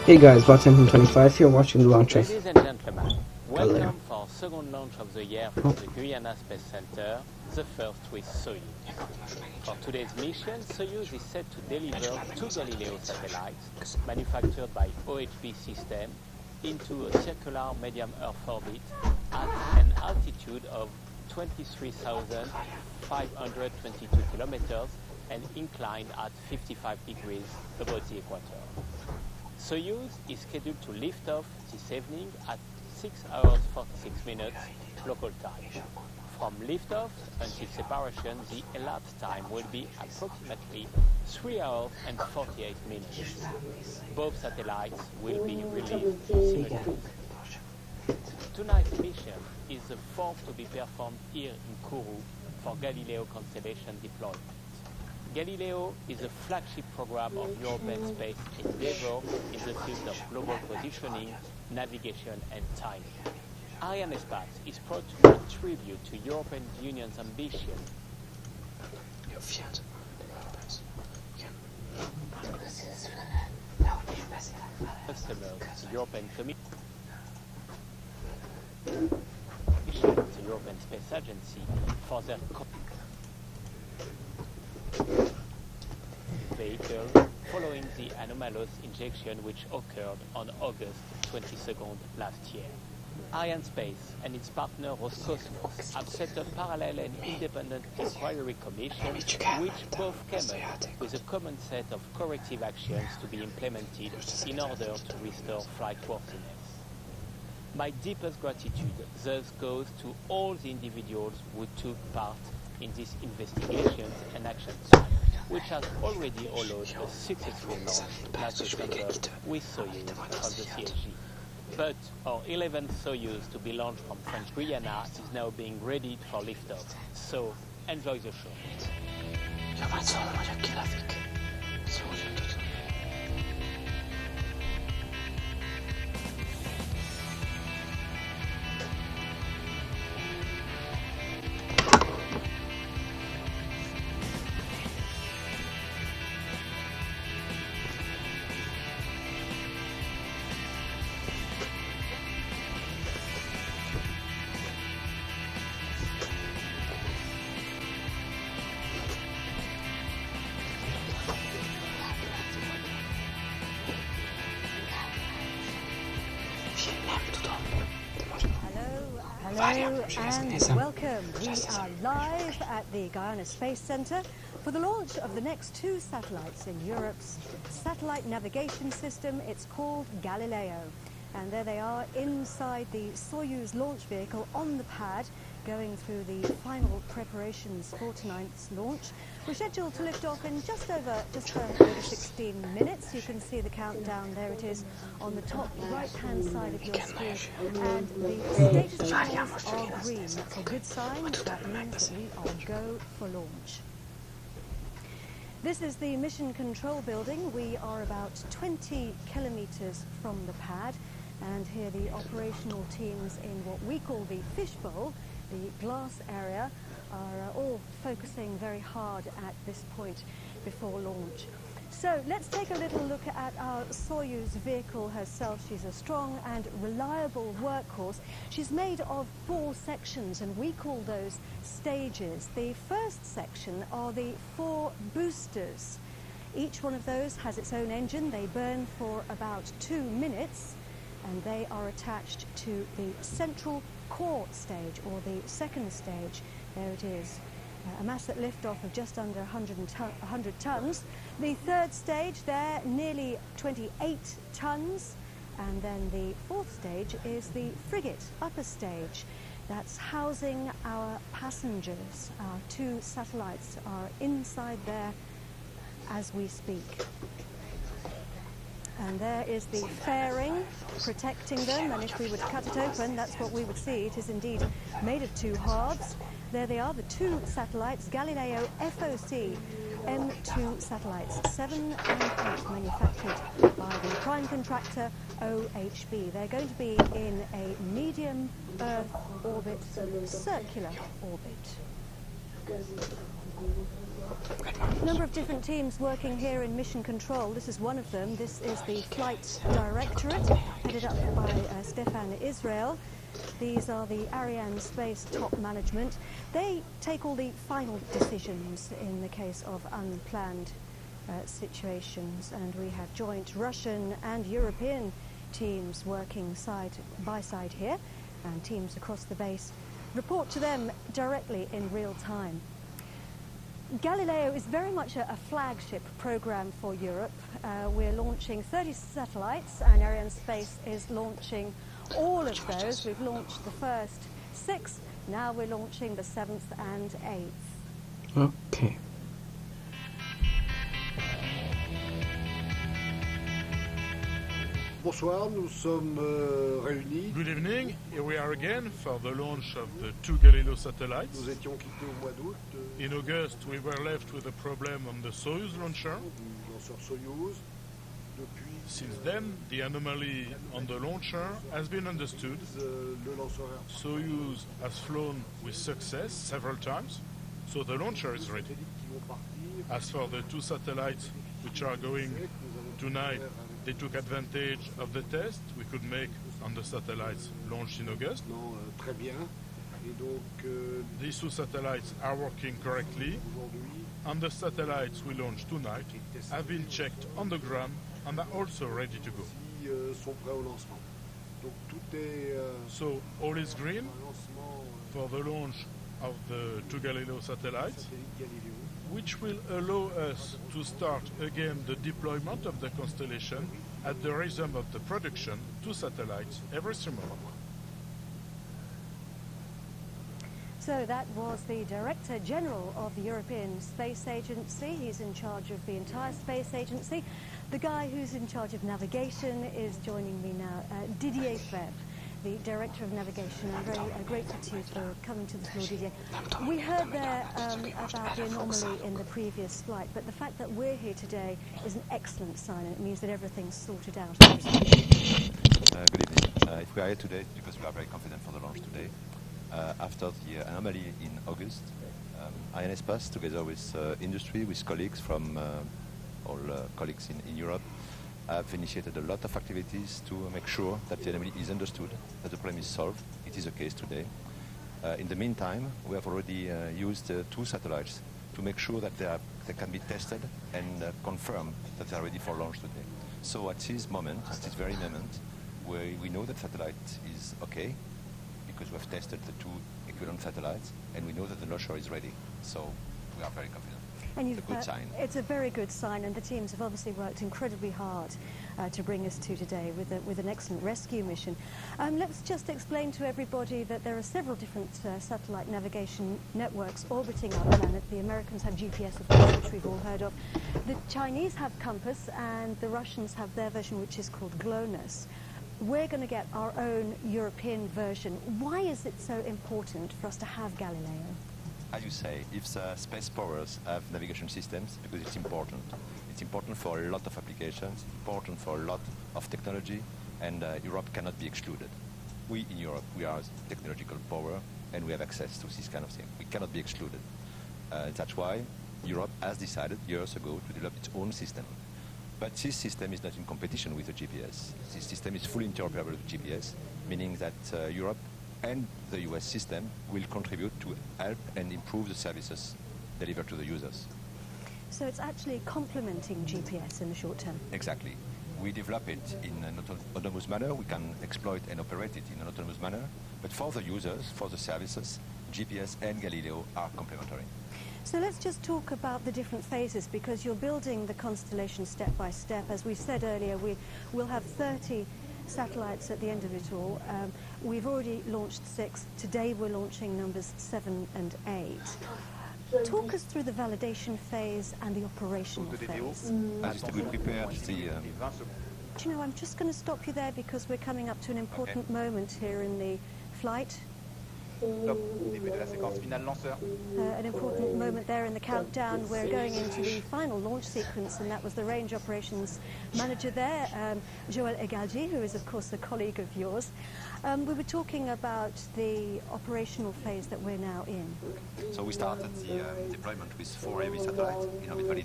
Hey guys, Bot1025 here, watching the launch of Ladies and gentlemen, Galileo. welcome for our second launch of the year from the Guiana Space Center, the first with Soyuz. For today's mission, Soyuz is set to deliver 2 Galileo satellites manufactured by OHB System into a circular medium Earth orbit at an altitude of 23,522 kilometers and inclined at 55 degrees above the equator. Soyuz is scheduled to lift off this evening at 6 hours 46 minutes local time. From liftoff until separation, the elapsed time will be approximately 3 hours and 48 minutes. Both satellites will be released simultaneously. Tonight's mission is the fourth to be performed here in Kourou for Galileo constellation deployment. Galileo is a flagship program of European space endeavor in the field of global positioning, navigation and timing. Arianespace is proud to pay tribute to European Union's ambition. Customers, the European Commission, the European Space Agency, for their vehicle following the anomalous injection which occurred on August 22nd last year. Arianespace and its partner Roscosmos have set up parallel and independent inquiry commissions which both came up with a common set of corrective actions to be implemented in order to restore flight worthiness. My deepest gratitude thus goes to all the individuals who took part in these investigations and actions, which has already allowed a successful launch last December with Soyuz from the CLG. But our 11th Soyuz to be launched from French Guiana is now being readied for liftoff. So, enjoy the show. Hello and welcome. We are live at the Guiana Space Center for the launch of the next 2 satellites in Europe's satellite navigation system. It's called Galileo. And there they are inside the Soyuz launch vehicle on the pad, going through the final preparations for tonight's launch. We're scheduled to lift off in just over 16 minutes. You can see the countdown, there it is, on the top right-hand side of your screen. And the status signals are green. That's a good sign. That means that we are go for launch. This is the mission control building. We are about 20 kilometers from the pad. And here the operational teams in what we call the fishbowl, the glass area, are all focusing very hard at this point before launch. So let's take a little look at our Soyuz vehicle herself. She's a strong and reliable workhorse. She's made of 4 sections, and we call those stages. The first section are the 4 boosters. Each one of those has its own engine. They burn for about 2 minutes. And they are attached to the central core stage, or the second stage. There it is, a mass at liftoff of just under 100 tons. The third stage there, nearly 28 tons. And then the fourth stage is the frigate upper stage. That's housing our passengers. Our 2 satellites are inside there as we speak. And there is the fairing protecting them, and if we were to cut it open, that's what we would see. It is indeed made of 2 halves. There they are, the 2 satellites, Galileo FOC M2 satellites, 7 and 8, manufactured by the prime contractor OHB. They're going to be in a medium Earth orbit, circular orbit. A number of different teams working here in mission control. This is one of them. This is the Flight Directorate, headed up by STEPHANE Israel. These are the Arianespace top management. They take all the final decisions in the case of unplanned situations, and we have joint Russian and European teams working side by side here, and teams across the base report to them directly in real time. Galileo is very much a flagship program for Europe. We're launching 30 satellites, and Arianespace is launching all of those. We've launched the first 6, now we're launching the 7th and 8th. Okay. Bonsoir, nous sommes réunis. Good evening. Here we are again for the launch of the 2 Galileo satellites. Nous étions quittés au mois d'août. In August, we were left with a problem on the Soyuz launcher. Du lanceur Soyuz. Depuis, Since then, the anomaly on the launcher has been understood. le lanceur Soyuz has flown with success several times, so the launcher is ready. qui vont partir. As for the 2 satellites which are going tonight, they took advantage of the test we could make on the satellites launched in August. Non, très bien. Et donc, These 2 satellites are working correctly, aujourd'hui, and the satellites we launched tonight have been checked on the ground and are also ready to go. ils sont prêts au lancement. Donc, tout est So all is green un lancement for the launch of the 2 Galileo satellites, satellite Galileo. which will allow us to start again the deployment of the constellation at the rhythm of the production 2 satellites every summer. So that was the Director General of the European Space Agency. He's in charge of the entire space agency. The guy who's in charge of navigation is joining me now, Didier FAIVRE, the Director of Navigation. I'm very grateful to you for coming to the floor, Didier. We heard there about the anomaly in the previous flight, but the fact that we're here today is an excellent sign, and it means that everything's sorted out. Good evening. If we are here today, it's because we are very confident for the launch today. After the anomaly in August, Arianespace, together with industry, with colleagues from all colleagues in Europe, have initiated a lot of activities to make sure that the anomaly is understood, that the problem is solved. It is the case today. In the meantime, we have already used 2 satellites to make sure that they can be tested and confirm that they are ready for launch today. So at this moment, at this very moment, we know that satellite is okay, because we have tested the 2 equivalent satellites, and we know that the launcher is ready. So we are very confident. And It's a good sign. It's a very good sign, and the teams have obviously worked incredibly hard to bring us to today with an excellent rescue mission. Let's just explain to everybody that there are several different satellite navigation networks orbiting our planet. The Americans have GPS, of course, which we've all heard of. The Chinese have Compass, and the Russians have their version, which is called GLONASS. We're going to get our own European version. Why is it so important for us to have Galileo? As you say, if the space powers have navigation systems, because it's important. It's important for a lot of applications, important for a lot of technology, and Europe cannot be excluded. We in Europe, we are a technological power, and we have access to this kind of thing. We cannot be excluded. That's why Europe has decided years ago to develop its own system. But this system is not in competition with the GPS. This system is fully interoperable with GPS, meaning that Europe and the US system will contribute to help and improve the services delivered to the users. So it's actually complementing GPS in the short term. Exactly. We develop it in an autonomous manner. We can exploit and operate it in an autonomous manner. But for the users, for the services, GPS and Galileo are complementary. So let's just talk about the different phases, because you're building the constellation step by step. As we said earlier, we will have 30 satellites at the end of it all. We've already launched 6. Today we're launching numbers 7 and 8. Talk us through the validation phase and the operational phase. As we prepare the... Do you know, I'm just going to stop you there because we're coming up to an important moment here in the flight. Top, début de la séquence finale lanceur. An important moment there in the countdown. We're going into the final launch sequence, and that was the range operations manager there, Joël EGALGI, who is of course a colleague of yours. We were talking about the operational phase that we're now in. So we started the deployment with 4 heavy satellites in orbit validation.